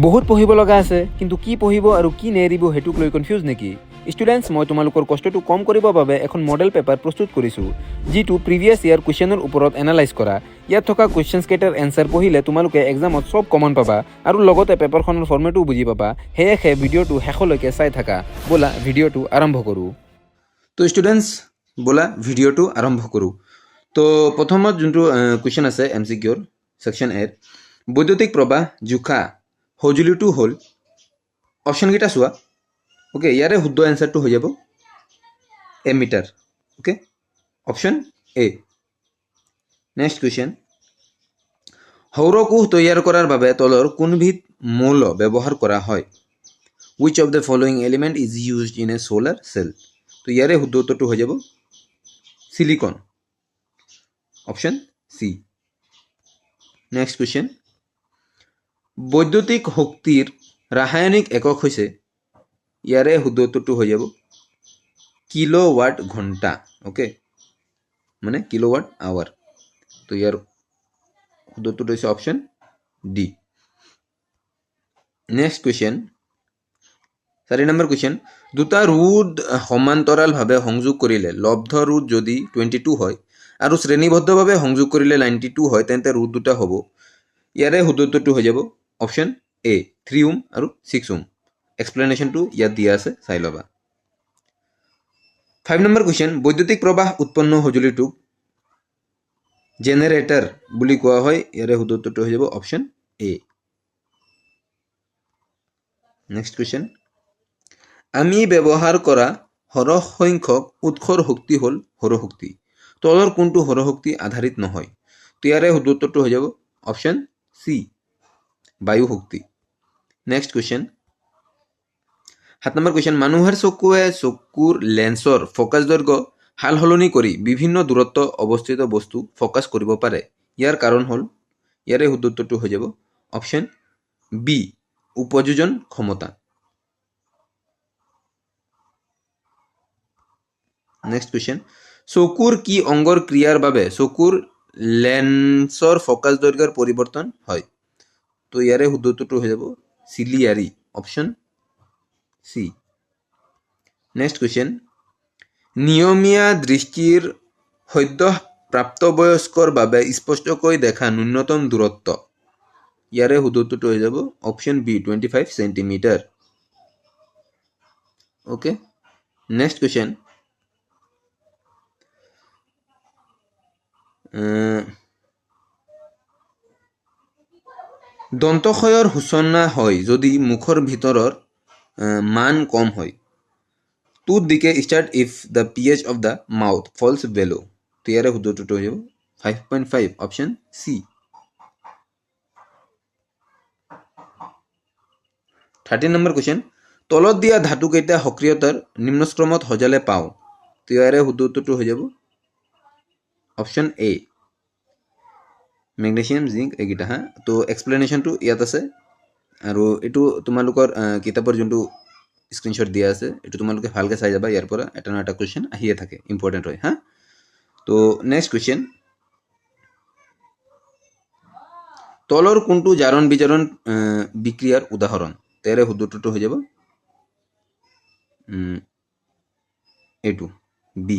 বহুত পঢ়িব লগা আছে, কিন্তু কি পঢ়িব আৰু কি নেৰিব সেইটোক লৈ কনফিউজ নেকি? ষ্টুডেণ্টছ, মই তোমালোকৰ কষ্টটো কম কৰিবৰ বাবে এখন মডেল পেপাৰ প্ৰস্তুত কৰিছোঁ, যিটো প্ৰিভিয়াছ ইয়াৰ কুৱেশ্যনৰ ওপৰত এনালাইজ কৰা। ইয়াত থকা কুৱেশ্যনছ কেইটাৰ এনচাৰ পঢ়িলে তোমালোকে এক্সামত চব কমন পাবা আৰু লগতে পেপাৰখনৰ ফৰ্মেটো বুজি পাবা। সেয়েহে ভিডিঅ'টো শেষলৈকে চাই থাকা। ব'লা ভিডিঅ'টো আৰম্ভ কৰোঁ। তো ষ্টুডেণ্টছ, ব'লা ভিডিঅ'টো আৰম্ভ কৰোঁ। তো প্ৰথমত যোনটো কুৱেশ্যন আছে MCQৰ ছেকশ্যন এৰ, বৈদ্যুতিক প্ৰবাহ জোখা সঁজুলিটো হ'ল, অপশ্যনকেইটা চোৱা। অ'কে, ইয়াৰে শুদ্ধ এনচাৰটো হৈ যাব ammeter. Okay, option A. Next question, সৌৰকোষ তৈয়াৰ কৰাৰ বাবে তলৰ কোনবিধ মৌল ব্যৱহাৰ কৰা হয়? Which of the following element is used in a solar cell? তো ইয়াৰে শুদ্ধ উত্তৰটো হৈ যাব সিলিকন, অপশ্যন সি। নেক্সট কুৱেশ্যন, বৈদ্যুতিক শক্তিৰ ৰাসায়নিক একক হৈছে, ইয়াৰে শুদ্ধ উত্তৰটো হৈ যাব কিলোৱাট ঘণ্টা। অ'কে, মানে কিলোৱাট আৱাৰ। তো ইয়াৰ শুদ্ধ উত্তৰটো হৈছে option D. Next question, 4 number question, দুটা ৰোড সমান্তৰালভাৱে সংযোগ কৰিলে লব্ধ ৰোড যদি 22 হয় আৰু শ্ৰেণীবদ্ধভাৱে সংযোগ কৰিলে 92 হয়, তেন্তে ৰোড দুটা হ'ব। ইয়াৰে শুদ্ধ উত্তৰটো হৈ যাব অপশ্যন এ, 3 ওম আৰু 6 ওম। এক্সপ্লেনেশ্যনটো ইয়াত দিয়া আছে, চাই ল'বা। 5 নম্বৰ কুৱেশ্যন, বৈদ্যুতিক প্ৰবাহ উৎপন্ন সঁজুলিটোক জেনেৰেটৰ বুলি কোৱা হয়। ইয়াৰে শুদ্ধ উত্তৰটো হৈ যাব অপশ্যন এ। নেক্সট কুৱেশ্যন, আমি ব্যৱহাৰ কৰা সৰহ সংখ্যক উৎসৰ শক্তি হ'ল সৌৰশক্তি। তলৰ কোনটো সৌৰশক্তি আধাৰিত নহয়? তো ইয়াৰে শুদ্ধ উত্তৰটো হৈ যাব অপশ্যন চি, বায়ু শক্তি। নেক্সট কুৱেশ্যন, 7 নম্বৰ কুৱেশ্যন, মানুহৰ চকুৱে চকুৰ লেন্সৰ ফ'কাছ দৈৰ্ঘ্য সাল সলনি কৰি বিভিন্ন দূৰত্ব অৱস্থিত বস্তু ফ'কাছ কৰিব পাৰে। ইয়াৰ কাৰণ হ'ল, ইয়াৰে শুদ্ধ উত্তৰটো হৈ যাব অপশ্যন বি, উপযোজন ক্ষমতা। নেক্সট কুৱেশ্যন, চকুৰ কি অংগৰ ক্ৰিয়াৰ বাবে চকুৰ লেন্সৰ ফ'কাছ দৈৰ্ঘ্যৰ পৰিৱৰ্তন হয়? তো ইয়াৰে শুদ্ধ উত্তৰটো হৈ যাব ciliary, option C. Next question, নিয়মীয়া দৃষ্টিৰ সদ্য প্ৰাপ্তবয়স্কৰ বাবে স্পষ্টকৈ দেখা ন্যূনতম দূৰত্ব। ইয়াৰে শুদ্ধ উত্তৰটো হৈ যাব option B, 25 centimetre. Okay, next question, দন্তক্ষয়ৰ সূচনা হয় যদি মুখৰ ভিতৰৰ মান কম হয়। Tooth decay start if the pH of the mouth falls below। তো ইয়াৰে শুদ্ধ উত্তৰটো হৈ যাব 5.5, অপশ্যন চি। 13 নম্বৰ কুৱেশ্যন, তলত দিয়া ধাতুকেইটা সক্ৰিয়তাৰ নিম্নক্ৰমত সজালে পাওঁ। তো ইয়াৰে শুদ্ধ উত্তৰটো হৈ যাব অপশ্যন এ, মেগনেছিয়াম, জিংক, এইকেইটা। হা, তো এক্সপ্লেনেশ্যনটো ইয়াত আছে, আৰু এইটো তোমালোকৰ কিতাপৰ যোনটো স্ক্ৰীনশ্বট দিয়া আছে, এইটো তোমালোকে ভালকৈ চাই যাবা। ইয়াৰ পৰা এটা ন এটা কুৱেশ্যন আহিয়ে থাকে, ইম্পৰ্টেণ্ট হয়। হা, তো নেক্সট কুৱেশ্যন, তলৰ কোনটো জাৰণ বিজাৰণ বিক্ৰিয়াৰ উদাহৰণ? তাৰে শুদ্ধ উত্তৰটো হৈ যাব এইটো বি।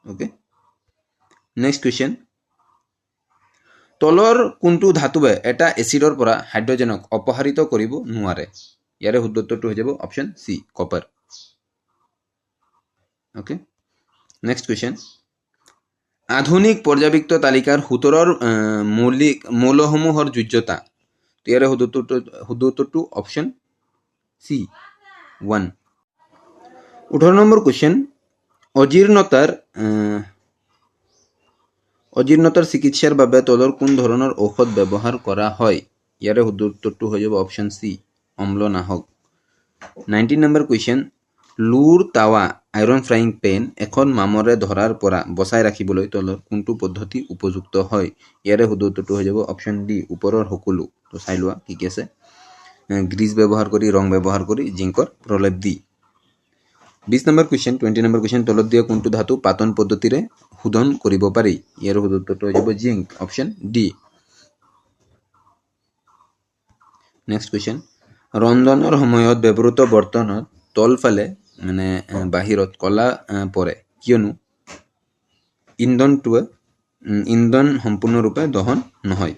অ'কে, নেক্সট কুৱেশ্যন, তলৰ কোনটো ধাতুৱে এটা এচিডৰ পৰা হাইড্ৰজেনক অপসাৰিত কৰিব নোৱাৰে? ইয়াৰে শুদ্ধ উত্তৰটো হৈ যাব option C, copper. Okay, next question, আধুনিক পৰ্যাবৃত্ত তালিকাৰ 17 মৌলসমূহৰ যোজ্যতা। ইয়াৰে শুদ্ধ উত্তৰটো অপশ্যন চি, 1। 18 নম্বৰ কুৱেশ্যন, অজীৰ্ণতাৰ চিকিৎসাৰ বাবে তলৰ কোন ধৰণৰ ঔষধ ব্যৱহাৰ কৰা হয়? ইয়াৰে শুদ্ধ উত্তৰটো হৈ যাব অপশ্যন চি, অম্লনাশক। 19 নম্বৰ কুৱেশ্যন, লুৰ টাৱা আইৰণ ফ্ৰাইং পেন এখন মামৰে ধৰাৰ পৰা বচাই ৰাখিবলৈ তলৰ কোনটো পদ্ধতি উপযুক্ত হয়? ইয়াৰে শুদ্ধ উত্তৰটো হৈ যাব অপশ্যন ডি, ওপৰৰ সকলো। তো চাই লোৱা কি কি আছে। গ্ৰীজ ব্যৱহাৰ কৰি, ৰং ব্যৱহাৰ কৰি, জিংকৰ প্ৰলেপ দি। 20 নম্বৰ কুৱেশ্যন, 20 নম্বৰ কুৱেশ্যন, তলত দিয়া কোনটো ধাতু পাতন পদ্ধতিৰে শোধন কৰিব পাৰি? ইয়াৰ শুদ্ধ উত্তৰটো হৈ যাব zinc, option D. Next question ৰন্ধনৰ সময়ত ব্যৱহৃত বৰ্তনত তলফালে মানে বাহিৰত কলা পৰে কিয়নো ইন্ধন সম্পূৰ্ণৰূপে দহন নহয়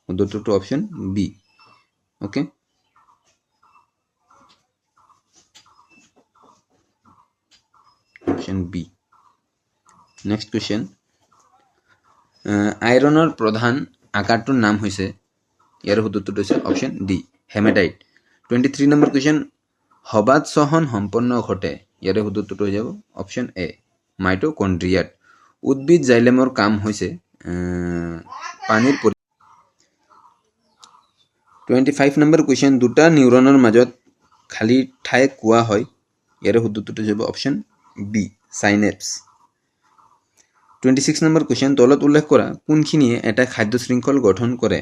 শুদ্ধটো option B okay option B next question আইৰণৰ প্ৰধান আকাৰটোৰ নাম হৈছে ইয়াৰ শুদ্ধটো হৈছে অপশ্যন ডি হেমেটাইট 23 নম্বৰ কুৱেশ্যন সবাত চহন সম্পন্ন ঘটে ইয়াৰ শুদ্ধটো হৈ যাব অপশ্যন এ মাইটোকণ্ড্ৰিয়াত উদ্ভিদ জাইলেমৰ কাম হৈছে পানীৰ 25 নম্বৰ কুৱেশ্যন দুটা নিউৰনৰ মাজত খালী ঠাই কোৱা হয় ইয়াৰ শুদ্ধটো হৈ যাব অপশ্যন বি সাইনেপছ 26 নম্বৰ কুৱেশ্যন তলত উল্লেখ কৰা কোনখিনিয়ে এটা খাদ্য শৃংখল গঠন কৰে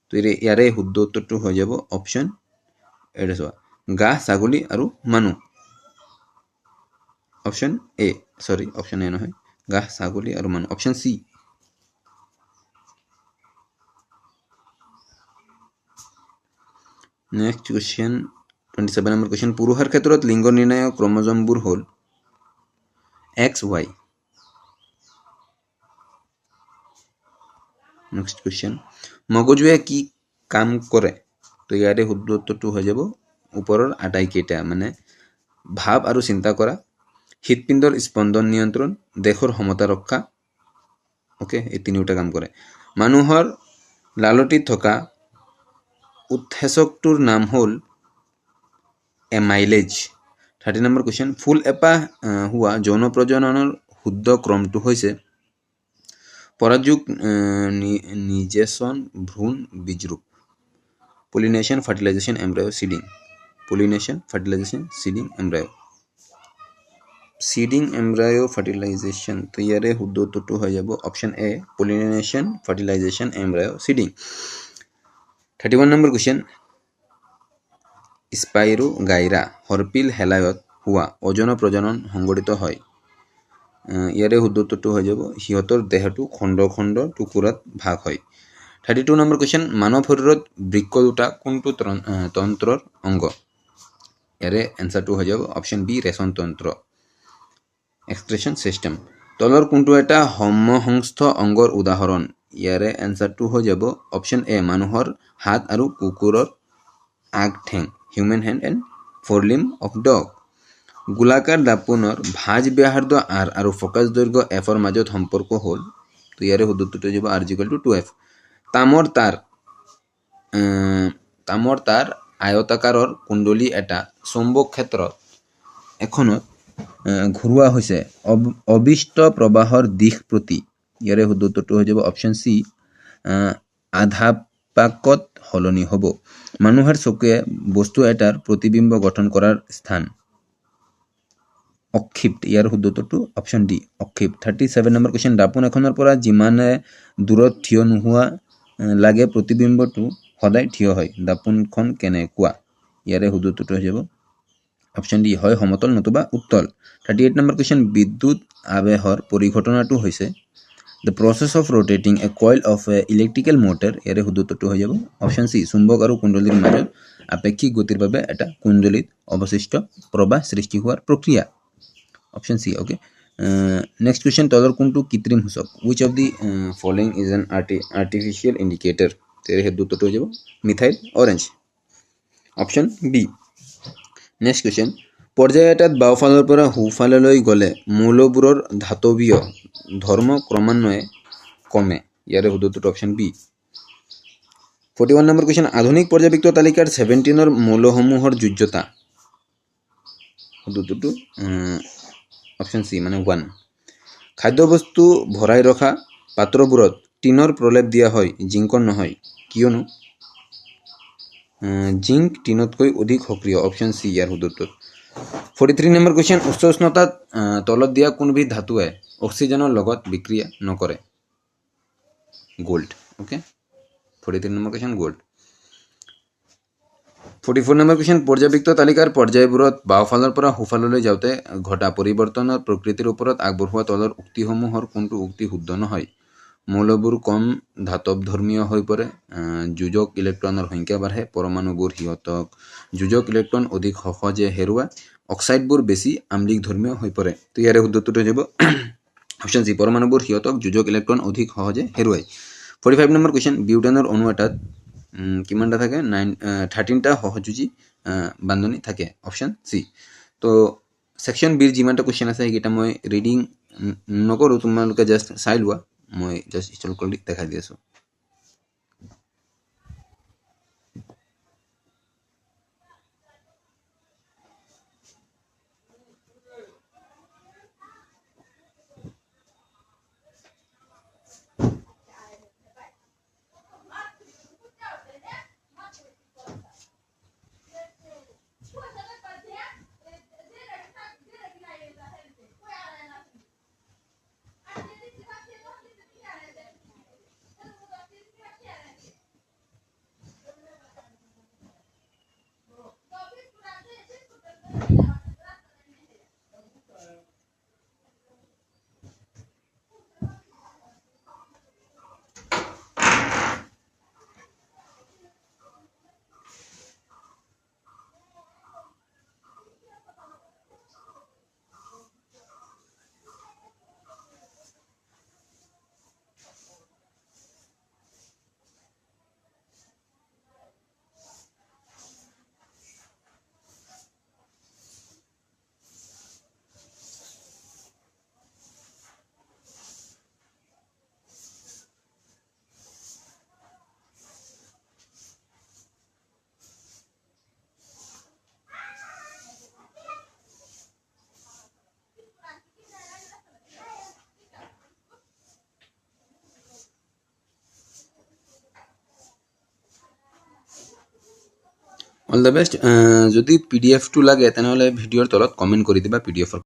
তো ইয়াৰে শুদ্ধ উত্তৰটো হৈ যাব অপশ্যন এটা চোৱা গাহ ছাগলী আৰু মানুহ অপশ্যন এ অপশ্যন এ নহয় গাহ ছাগলী আৰু মানুহ option C next question 27 number question পুৰুষৰ ক্ষেত্ৰত লিংগ নিৰ্ণায়ক ক্ৰমজমবোৰ হ'ল XY নেক্সট কুৱেশ্যন মগজুৱে কি কাম কৰে তো ইয়াৰে শুদ্ধ উত্তৰটো হৈ যাব ওপৰৰ আটাইকেইটা মানে ভাৱ আৰু চিন্তা কৰা হৃদপিণ্ডৰ স্পন্দন নিয়ন্ত্ৰণ দেহৰ সমতা ৰক্ষা ওকে এই তিনিওটা কাম কৰে মানুহৰ লালটিত থকা উৎসেচকটোৰ নাম হ'ল এমাইলেজ 30 নম্বৰ কুৱেশ্যন ফুল এপাহ হোৱা যৌন প্ৰজননৰ শুদ্ধ ক্ৰমটো হৈছে পৰাযোগ নিজেচন ভ্ৰূণ বীজৰূপ pollination fertilisation embryo seeding seeding embryo fertilisation তো ইয়াৰে শুদ্ধ উত্তৰটো হৈ যাব option A pollination fertilisation embryo seeding 31 নম্বৰ কুৱেশ্যন স্পাইৰো গাইৰা হৰপিল হেলায়ত হোৱা অযৌন প্ৰজনন সংঘটিত হয় ইয়াৰে শুদ্ধ উত্তৰটো হৈ যাব সিহঁতৰ দেহটো খণ্ড খণ্ড টুকুৰাত ভাগ হয় 32 নম্বৰ কুৱেশ্যন মানৱ শৰীৰত বৃক্ক দুটা কোনটো তন্ত্ৰৰ অংগ ইয়াৰে এনচাৰটো হৈ যাব অপশ্যন বি ৰেচন তন্ত্ৰ এক্সক্ৰেশ্যন চিষ্টেম তলৰ কোনটো এটা সমসংস্থ অংগৰ উদাহৰণ ইয়াৰে এনচাৰটো হৈ যাব অপশ্যন এ মানুহৰ হাত আৰু কুকুৰৰ আগ ঠেং human hand and forelimb of dog গোলাকাৰ দাপোনৰ ভাঁজ ব্যাসাৰ্ধ আৰ আৰু ফকাছ দৈৰ্ঘ্য এফৰ মাজত সম্পৰ্ক হ'ল তো ইয়াৰে শুদ্ধটো হৈ যাব R=2F তামৰ তাৰ আয়তাকাৰৰ কুণ্ডলী এটা চুম্বক ক্ষেত্ৰত এখনত ঘূৰোৱা হৈছে অবিষ্ট প্ৰবাহৰ দিশ প্ৰতি ইয়াৰে শুদ্ধ উত্তৰটো হৈ যাব অপশ্যন চি আধা পাকত সলনি হ'ব মানুহৰ চকুৱে বস্তু এটাৰ প্ৰতিবিম্ব গঠন কৰাৰ স্থান অক্ষিপ্ত ইয়াৰ শুদ্ধ উত্তৰটো অপশ্যন ডি অক্ষিপ্ত 37 নম্বৰ কুৱেশ্যন দাপোন এখনৰ পৰা যিমানে দূৰত থিয় নোহোৱা লাগে প্ৰতিবিম্বটো সদায় থিয় হয় দাপোনখন কেনেকুৱা ইয়াৰে শুদ্ধ উত্তৰটো হৈ যাব অপশ্যন ডি হয় সমতল নতুবা উত্তল 38 নম্বৰ কুৱেশ্যন বিদ্যুৎ আবেহৰ পৰিঘটনাটো হৈছে the process of rotating a coil of a electrical motor ইয়াৰে শুদ্ধ উত্তৰটো হৈ যাব অপশ্যন চি চুম্বক আৰু কুণ্ডলীৰ মাজত আপেক্ষিক গতিৰ বাবে এটা কুণ্ডলীত অৱশিষ্ট প্ৰবাহ সৃষ্টি হোৱাৰ প্ৰক্ৰিয়া option C okay next question তলৰ কোনটো কৃত্ৰিম সূচক which of the following is an artificial indicator তেৰে শুদ্ধ উত্তৰটো হৈ যাব methyl orange option B next question পৰ্যায় এটাত বাওঁফালৰ পৰা সোঁফাললৈ গ'লে মৌলবোৰৰ ধাতৱীয় ধৰ্ম ক্ৰমান্বয়ে কমে ইয়াৰে শুদ্ধ উত্তৰটো অপশ্যন বি 41 নম্বৰ কুৱেশ্যন আধুনিক পৰ্যাবৃত্ত তালিকাৰ 17ৰ মৌলসমূহৰ যোজ্যতা শুদ্ধ উত্তৰটো অপশ্যন চি মানে 1 খাদ্যবস্তু ভৰাই ৰখা পাত্ৰবোৰত টিনৰ প্ৰলেপ দিয়া হয় জিংকৰ নহয় কিয়নো জিংক টিনতকৈ অধিক সক্ৰিয় অপশ্যন চি ইয়াৰ শুদ্ধ উত্তৰ 43 নম্বৰ কুৱেশ্যন উচ্চ উষ্ণতাত তলত দিয়া কোনবিধ ধাতুৱে অক্সিজেনৰ লগত বিক্ৰিয়া নকৰে গোল্ড ওকে 43 নম্বৰ কুৱেশ্যন গোল্ড 44 নম্বৰ কুৱেশ্যন পৰ্যাবৃত্ত তালিকাৰ পৰ্যায়বোৰত বাওঁফালৰ পৰা সোঁফাললৈ যাওঁতে ঘটা পৰিৱৰ্তনৰ প্ৰকৃতিৰ ওপৰত আগবঢ়োৱা তলৰ উক্তিসমূহৰ কোনটো উক্তি শুদ্ধ নহয় মৌলবোৰ কম ধাতৱ ধৰ্মীয় হৈ পৰে, যোজক ইলেক্ট্ৰনৰ সংখ্যা বাঢ়ে, পৰমাণুবোৰ সিহঁতক যোজক ইলেক্ট্ৰন অধিক সহজে হেৰুৱায়, অক্সাইডবোৰ বেছি আম্লিক ধৰ্মীয় হৈ পৰে। তো ইয়াৰে শুদ্ধটো হৈ যাব অপশ্যন চি, পৰমাণুবোৰ সিহঁতক যোজক ইলেক্ট্ৰন অধিক সহজে হেৰুৱায়। 45 নম্বৰ কুৱেশ্যন, বিউটেনৰ অণু এটাত কিমানটা থাকে? 13টা সহযোজী বান্ধনি থাকে। Option C. তো ছেকশ্যন বিৰ যিমানটা কুৱেশ্যন আছে সেইকেইটা মই ৰিডিং নকৰোঁ, তোমালোকে জাষ্ট চাই লোৱা, মই জাষ্ট ইনষ্টল কৰি দেখাই দি আছোঁ। All the best. যদি PDF টো লাগে তেনেহ'লে ভিডিঅ'ৰ তলত কমেণ্ট কৰি দিবা PDF ৰ